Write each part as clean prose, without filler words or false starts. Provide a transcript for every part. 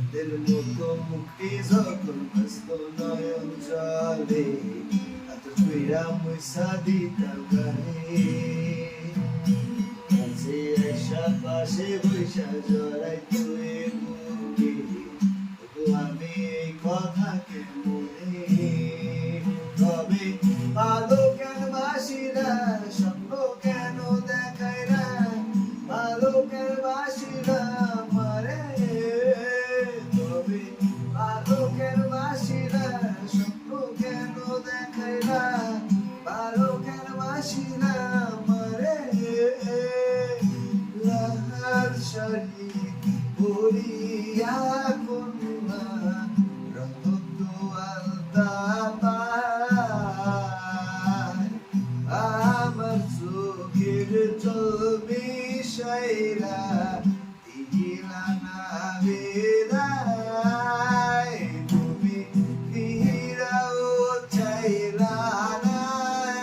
চাঁদের মতো মুক্তি যখন ব্যস্ত নয়ন জলে এত কইরা মুইসা দিতাম গানে কাছে আইসা পাশে বৈশা জড়াই তুই বুকে তবু আমি এই কথাকে মনে তবে ভালো কেন বাসি না স্বপ্ন কেন দেখাই না ভালো কেন বাসি না মারে তবে ভালো কেন বাসি না স্বপ্ন কেন দেখাই না ভালো কেন বাসি না মারে লাল শাড়ি পরিয়া কন্যা রক্ত আলতা আমার চোখের চলবি সাইরা দিলা না বেলায় তুমি ফিরাও চাইলা না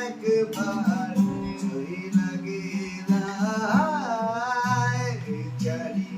একবার চইলা গেলা চারি